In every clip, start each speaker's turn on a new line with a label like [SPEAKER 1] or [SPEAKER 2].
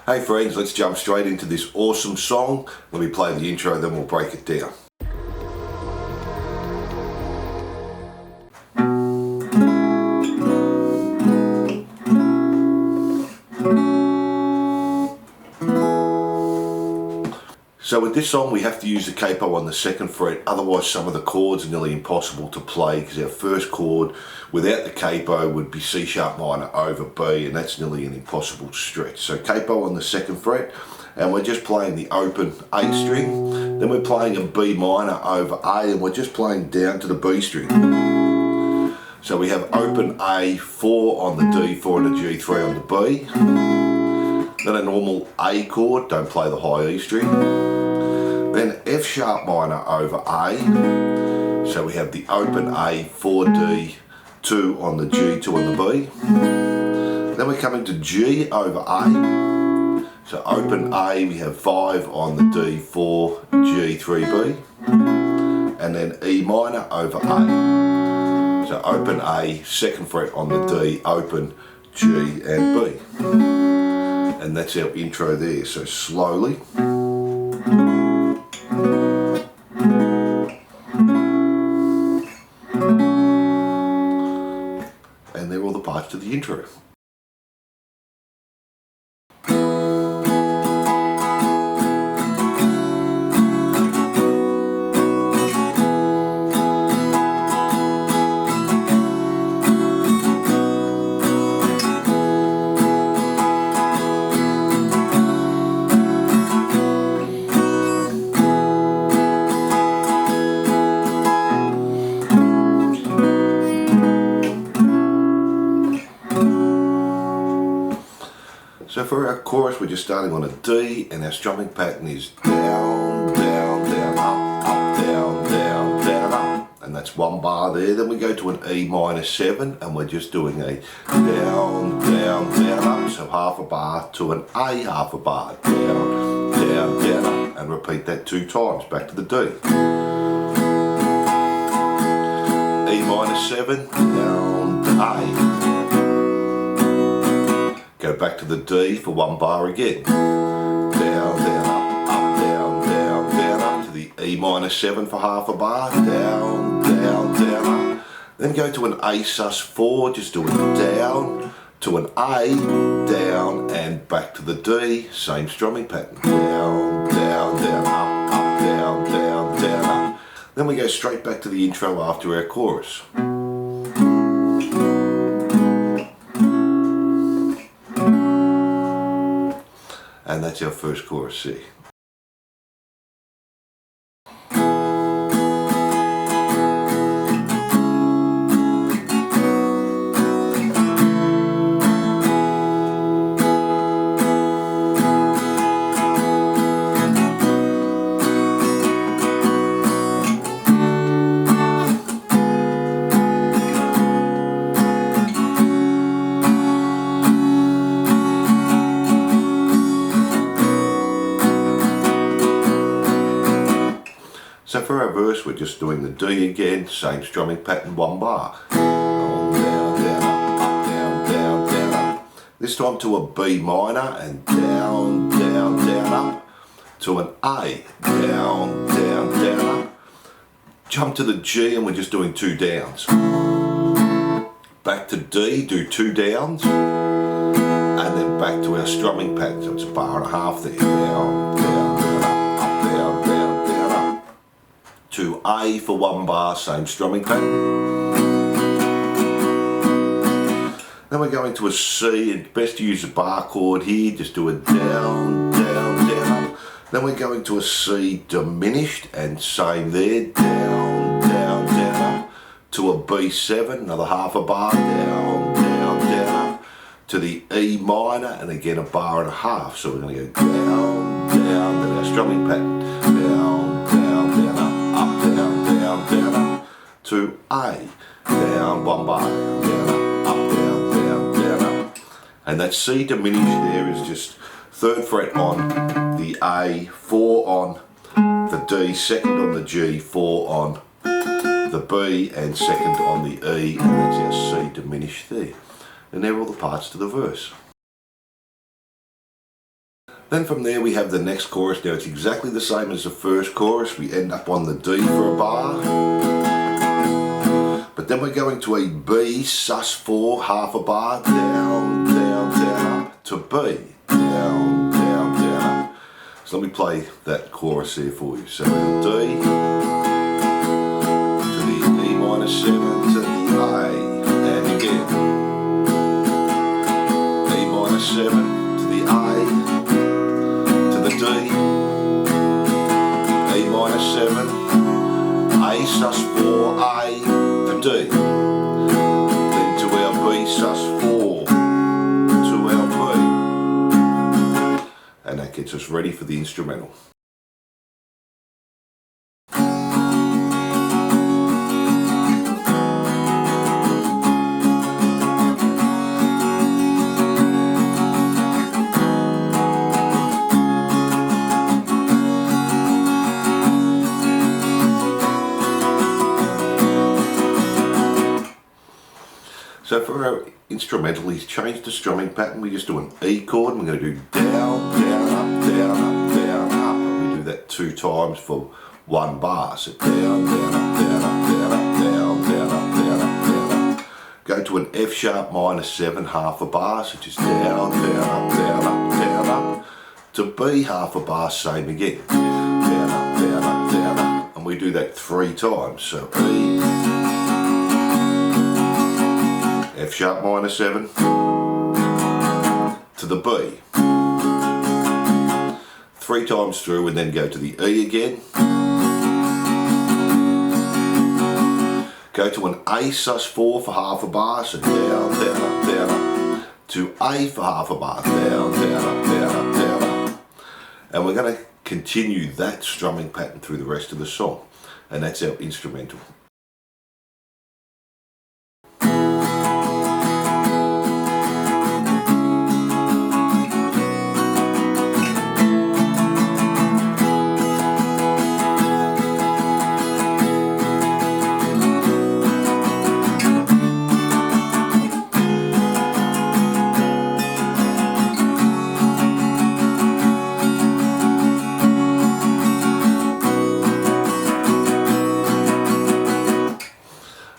[SPEAKER 1] Hey friends, let's jump straight into this awesome song. Let me play the intro, then we'll break it down. So with this song we have to use the capo on the 2nd fret, otherwise some of the chords are nearly impossible to play because our first chord without the capo would be C sharp minor over B, and that's nearly an impossible stretch. So capo on the 2nd fret, and we're just playing the open A string, then we're playing a B minor over A, and we're just playing down to the B string. So we have open A, 4 on the D, 4 and a G3 on the B, then a normal A chord, don't play the high E string, then F sharp minor over A, so we have the open A, 4D, 2 on the G, 2 on the B, then we're coming to G over A, so open A we have 5 on the D, 4, G, 3B, and then E minor over A, so open A, 2nd fret on the D, open G and B, and that's our intro there. So slowly. And they're all the parts to the intro. So for our chorus we're just starting on a D, and our strumming pattern is down, down, down, up, down, down, down, up, and that's one bar there. Then we go to an E minor 7 and we're just doing a down, down, down, up, so half a bar to an A, half a bar, down, down, down, up, and repeat that 2 times, back to the D. E minor 7, down to A. Go back to the D for 1 bar again. Down, down, up, down, down, down, up to the E minor 7 for half a bar. Down, down, down, up. Then go to an A sus 4, just doing down to an A, down, and back to the D. Same strumming pattern. Down, down, down, up, down, down, down, up. Then we go straight back to the intro after our chorus. And that's our first chorus C. So for our verse we're just doing the D again, same strumming pattern, 1 bar. Down, down, down, up, down, down, down, up. This time to a B minor and down, down, down, up to an A, down, down, down, up. Jump to the G and we're just doing 2 downs. Back to D, do 2 downs, and then back to our strumming pattern, so it's a bar and a half there. Down, down, down, up, down, down, down, up. To A for 1 bar, same strumming pattern. Then we're going to a C, and best to use a bar chord here, just do a down, down, down, up. Then we're going to a C diminished, and same there, down, down, down, up. To a B7, another half a bar, down, down, down, up. To the E minor, and again a bar and a half, so we're going to go down, down, then our strumming pattern, down, down, down, up. Up, down, down, down, up to A, down, 1 bar, down, up, down, down, down, up. And that C diminished there is just 3rd fret on the A, 4 on the D, 2nd on the G, 4 on the B, and 2nd on the E, and that's our C diminished there. And they're all the parts to the verse. Then from there we have the next chorus. Now it's exactly the same as the first chorus. We end up on the D for a bar. But then we're going to a B sus4 half a bar, down, down, down, up to B, down, down, down, up. So let me play that chorus there for you. So D to the E minor 7 to the A, and again E minor 7 to the A to the D, E minor 7, A sus4 A to D, then to our B sus4 to our B, and that gets us ready for the instrumental. So for our instrumental, he's changed the strumming pattern. We just do an E chord, and we're going to do down, down, up, down, up, down, up. And we do that 2 times for 1 bar. So down, down, up, down, up, down, up, down, down, up, down, up, down, up. Go to an F sharp minor 7 half a bar, so just down, down, up, down, up, down, up. To B half a bar, same again. Down, up, down, up, down, up. And we do that 3 times. So E, F sharp minor 7 to the B, 3 times through, and then go to the E again, go to an A sus4 for half a bar, so down, down, up, down, up, to A for half a bar, down, down, up, down, up, down, up, and we're going to continue that strumming pattern through the rest of the song, and that's our instrumental.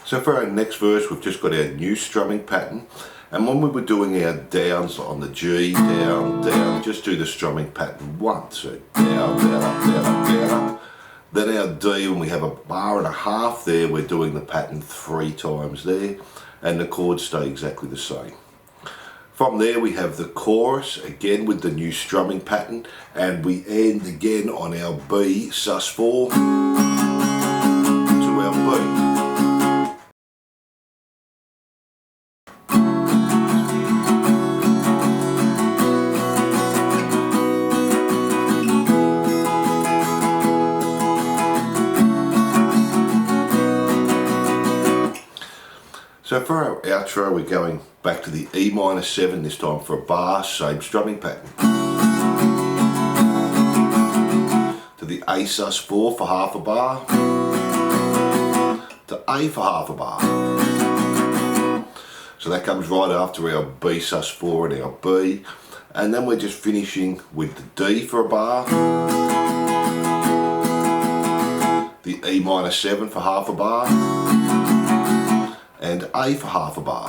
[SPEAKER 1] So for our next verse, we've just got our new strumming pattern, and when we were doing our downs on the G, down, down, just do the strumming pattern once. So down, down, up, down, up, down, up. Then our D, when we have a bar and a half there, we're doing the pattern 3 times there, and the chords stay exactly the same. From there we have the chorus, again with the new strumming pattern, and we end again on our B sus4 to our B. So for our outro, we're going back to the E minor 7, this time for a bar, same strumming pattern. To the A sus4 for half a bar. To A for half a bar. So that comes right after our B sus4 and our B. And then we're just finishing with the D for a bar. The E minor 7 for half a bar. And A for half a bar,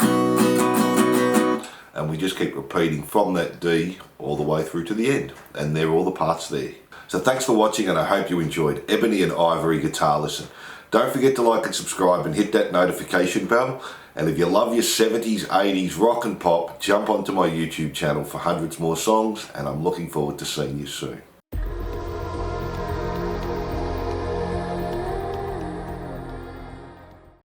[SPEAKER 1] and we just keep repeating from that D all the way through to the end, and they're all the parts there. So thanks for watching, and I hope you enjoyed Ebony and Ivory Guitar Lesson. Don't forget to like and subscribe and hit that notification bell, and if you love your 70s, 80s rock and pop, jump onto my YouTube channel for hundreds more songs, and I'm looking forward to seeing you soon.